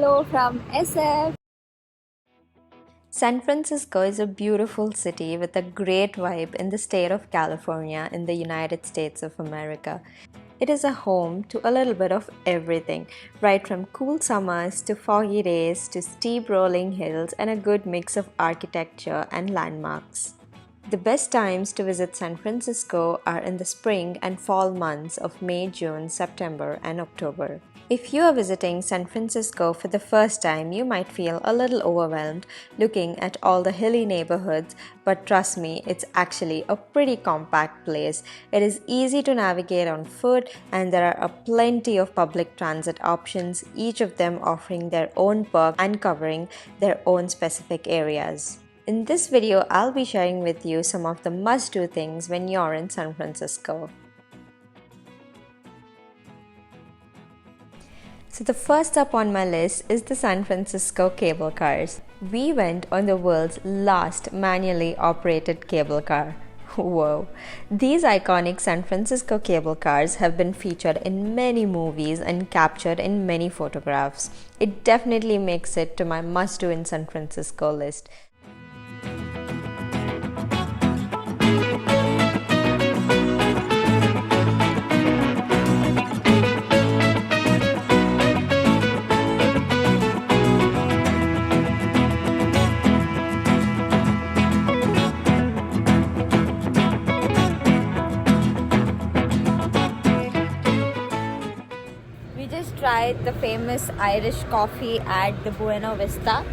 hello from SF. San Francisco is a beautiful city with a great vibe in the state of California in the United States of America. It is a home to a little bit of everything, right from cool summers to foggy days to steep rolling hills and a good mix of architecture and landmarks. The best times to visit San Francisco are in the spring and fall months of May, June, September, and October. If you are visiting San Francisco for the first time, you might feel a little overwhelmed looking at all the hilly neighborhoods, but trust me, it's actually a pretty compact place. It is easy to navigate on foot, and there are plenty of public transit options, each of them offering their own perks and covering their own specific areas. In this video, I'll be sharing with you some of the must-do things when you're in San Francisco. So the first up on my list is the San Francisco cable cars. We went on the world's last manually operated cable car. Whoa! These iconic San Francisco cable cars have been featured in many movies and captured in many photographs. It definitely makes it to my must-do in San Francisco list. Tried the famous Irish coffee at the Buena Vista.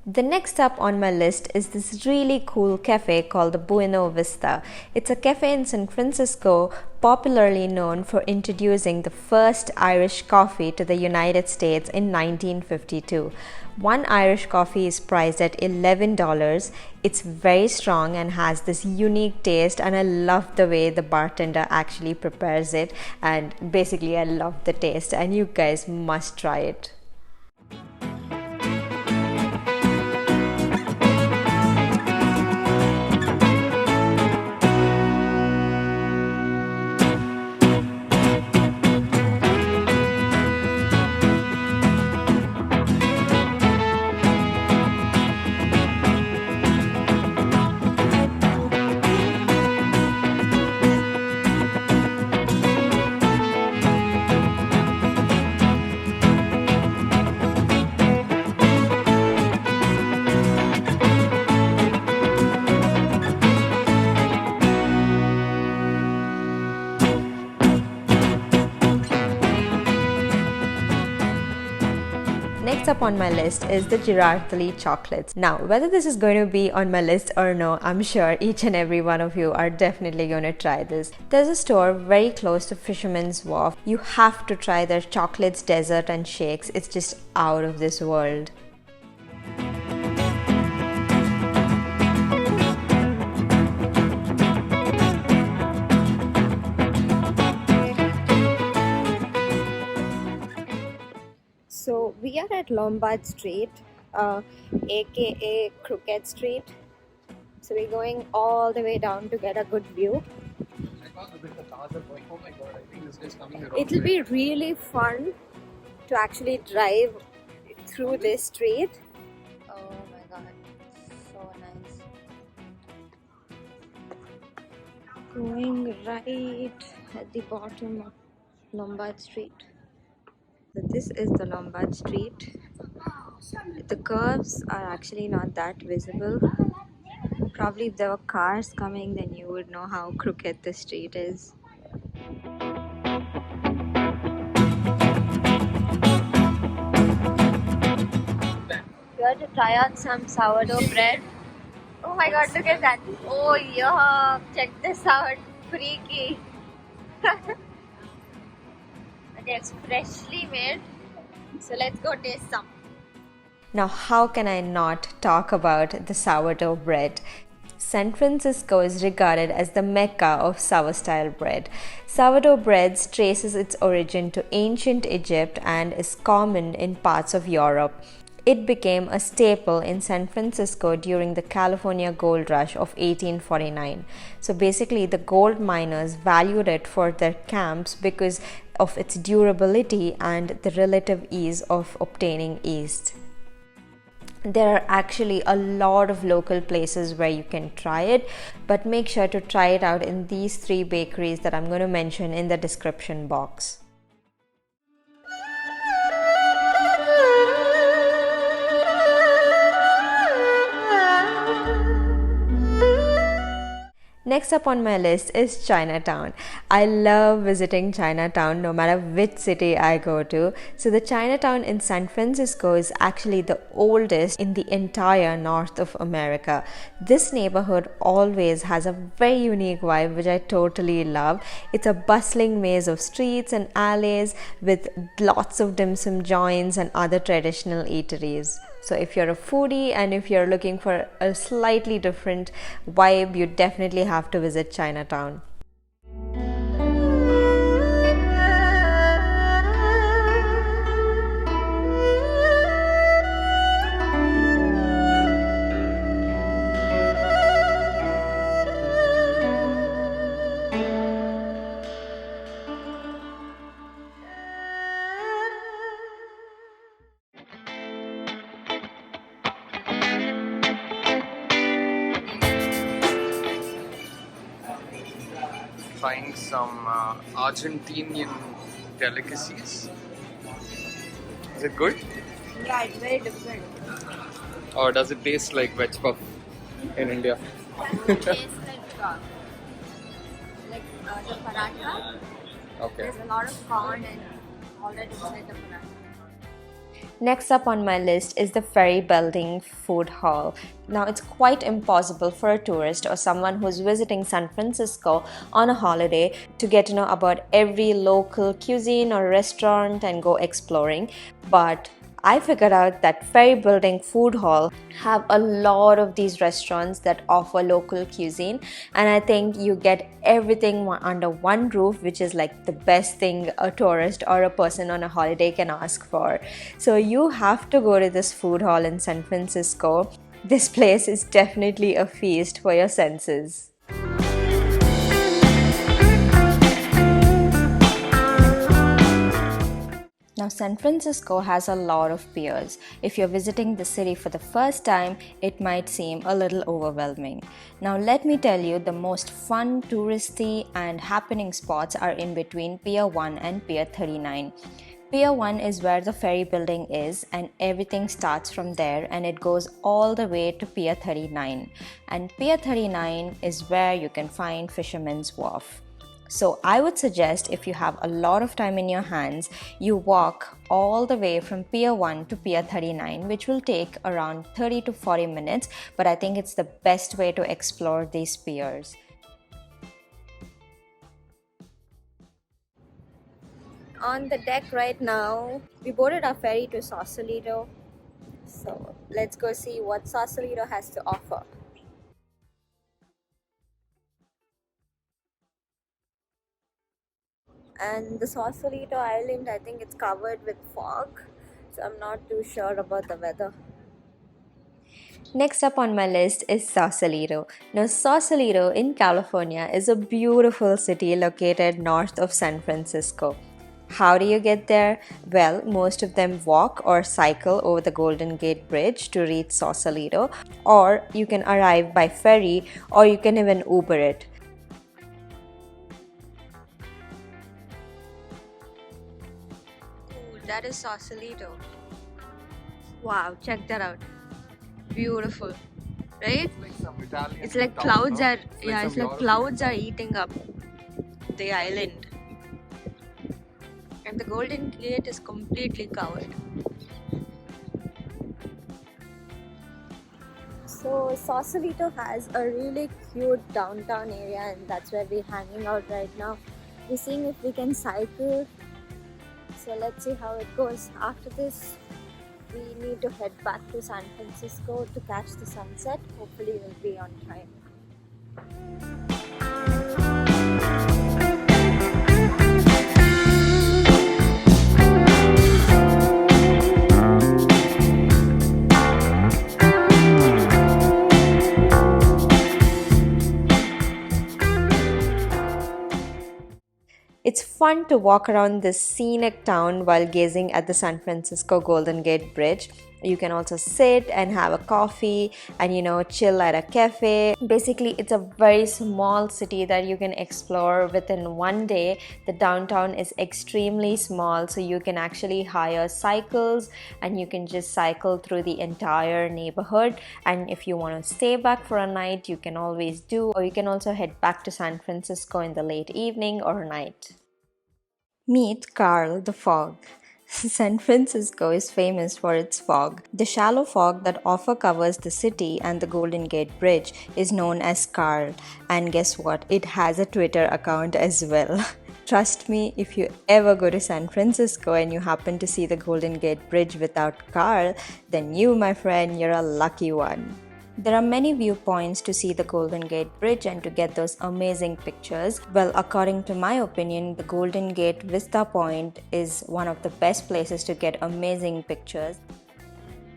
The next up on my list is this really cool cafe called the Buena Vista. It's a cafe in San Francisco popularly known for introducing the first Irish coffee to the United States in 1952. One Irish coffee is priced at $11. It's very strong and has this unique taste, and I love the way the bartender actually prepares it, and basically I love the taste, and you guys must try it. Next up on my list is the Giraffe Elite chocolates. Now, whether this is going to be on my list or no, I'm sure each and every one of you are definitely going to try this. There's a store very close to Fisherman's Wharf. You have to try their chocolates, dessert, and shakes. It's just out of this world. So we are at Lombard Street, aka Crooked Street. So we're going all the way down to get a good view. It'll be really fun to actually drive through this street. Oh my god, so nice. Going right at the bottom of Lombard Street. So this is the Lombard Street. The curves are actually not that visible. Probably if there were cars coming, then you would know how crooked the street is. You have to try on some sourdough bread. Oh my god, look at that. Oh yeah, check this out. Freaky. It's freshly made, so let's go taste some. Now, how can I not talk about the sourdough bread? San Francisco is regarded as the mecca of sour-style bread. Sourdough bread traces its origin to ancient Egypt and is common in parts of Europe. It became a staple in San Francisco during the California gold rush of 1849. So basically, the gold miners valued it for their camps because of its durability and the relative ease of obtaining yeast. There are actually a lot of local places where you can try it, but make sure to try it out in these 3 bakeries that I'm going to mention in the description box. Next up on my list is Chinatown. I love visiting Chinatown no matter which city I go to. So the Chinatown in San Francisco is actually the oldest in the entire north of America. This neighborhood always has a very unique vibe which I totally love. It's a bustling maze of streets and alleys with lots of dim sum joints and other traditional eateries. So if you're a foodie and if you're looking for a slightly different vibe, you definitely have to visit Chinatown. Trying some Argentinian delicacies. Is it good? Yeah, it's very different. Or does it taste like veg puff in India? It tastes like the paratha. Okay. There's a lot of corn and all that inside the paratha. Next up on my list is the Ferry Building Food Hall. Now, it's quite impossible for a tourist or someone who's visiting San Francisco on a holiday to get to know about every local cuisine or restaurant and go exploring. But I figured out that Ferry Building Food Hall have a lot of these restaurants that offer local cuisine, and I think you get everything under one roof, which is like the best thing a tourist or a person on a holiday can ask for. So you have to go to this food hall in San Francisco. This place is definitely a feast for your senses. Now, San Francisco has a lot of piers. If you're visiting the city for the first time, it might seem a little overwhelming. Now, let me tell you, the most fun, touristy, and happening spots are in between Pier 1 and Pier 39. Pier 1 is where the ferry building is, and everything starts from there and it goes all the way to Pier 39. And Pier 39 is where you can find Fisherman's Wharf. So I would suggest, if you have a lot of time in your hands, you walk all the way from Pier 1 to Pier 39, which will take around 30 to 40 minutes, but I think it's the best way to explore these piers. On the deck right now, we boarded our ferry to Sausalito. So let's go see what Sausalito has to offer. And the Sausalito island, I think it's covered with fog, so I'm not too sure about the weather. Next up on my list is Sausalito. Now, Sausalito in California is a beautiful city located north of San Francisco. How do you get there? Well, most of them walk or cycle over the Golden Gate Bridge to reach Sausalito, or you can arrive by ferry, or you can even Uber it. That is Sausalito. Wow, check that out. Beautiful, right? It's like clouds are clouds are eating up the island. And the Golden Gate is completely covered. So Sausalito has a really cute downtown area, and that's where we're hanging out right now. We're seeing if we can cycle. So let's see how it goes. After this, we need to head back to San Francisco to catch the sunset. Hopefully we'll be on time. It's fun to walk around this scenic town while gazing at the San Francisco Golden Gate Bridge. You can also sit and have a coffee and chill at a cafe. Basically, it's a very small city that you can explore within one day. The downtown is extremely small, so you can actually hire cycles and you can just cycle through the entire neighborhood. And if you want to stay back for a night, you can always do, or you can also head back to San Francisco in the late evening or night. Meet Carl the Fog. San Francisco is famous for its fog. The shallow fog that often covers the city and the Golden Gate Bridge is known as Carl. And guess what? It has a Twitter account as well. Trust me, if you ever go to San Francisco and you happen to see the Golden Gate Bridge without Carl, then you, my friend, you're a lucky one. There are many viewpoints to see the Golden Gate Bridge and to get those amazing pictures. Well, according to my opinion, the Golden Gate Vista Point is one of the best places to get amazing pictures.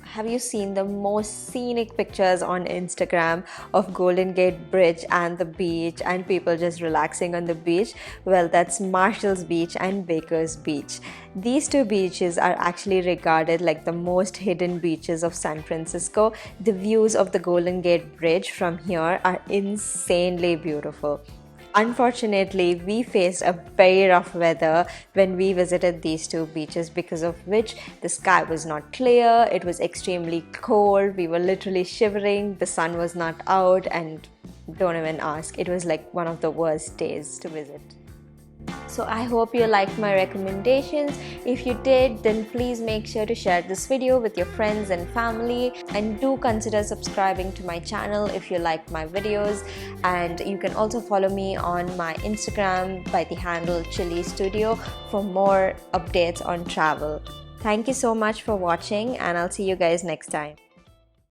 Have you seen the most scenic pictures on Instagram of Golden Gate Bridge and the beach and people just relaxing on the beach? Well, that's Marshall's Beach and Baker's Beach. These two beaches are actually regarded like the most hidden beaches of San Francisco. The views of the Golden Gate Bridge from here are insanely beautiful. Unfortunately, we faced a very rough weather when we visited these two beaches, because of which the sky was not clear, it was extremely cold, we were literally shivering, the sun was not out, and don't even ask, it was like one of the worst days to visit. So I hope you liked my recommendations. If you did, then please make sure to share this video with your friends and family, and do consider subscribing to my channel if you like my videos. And you can also follow me on my Instagram by the handle Chili Studio for more updates on travel. Thank you so much for watching, and I'll see you guys next time.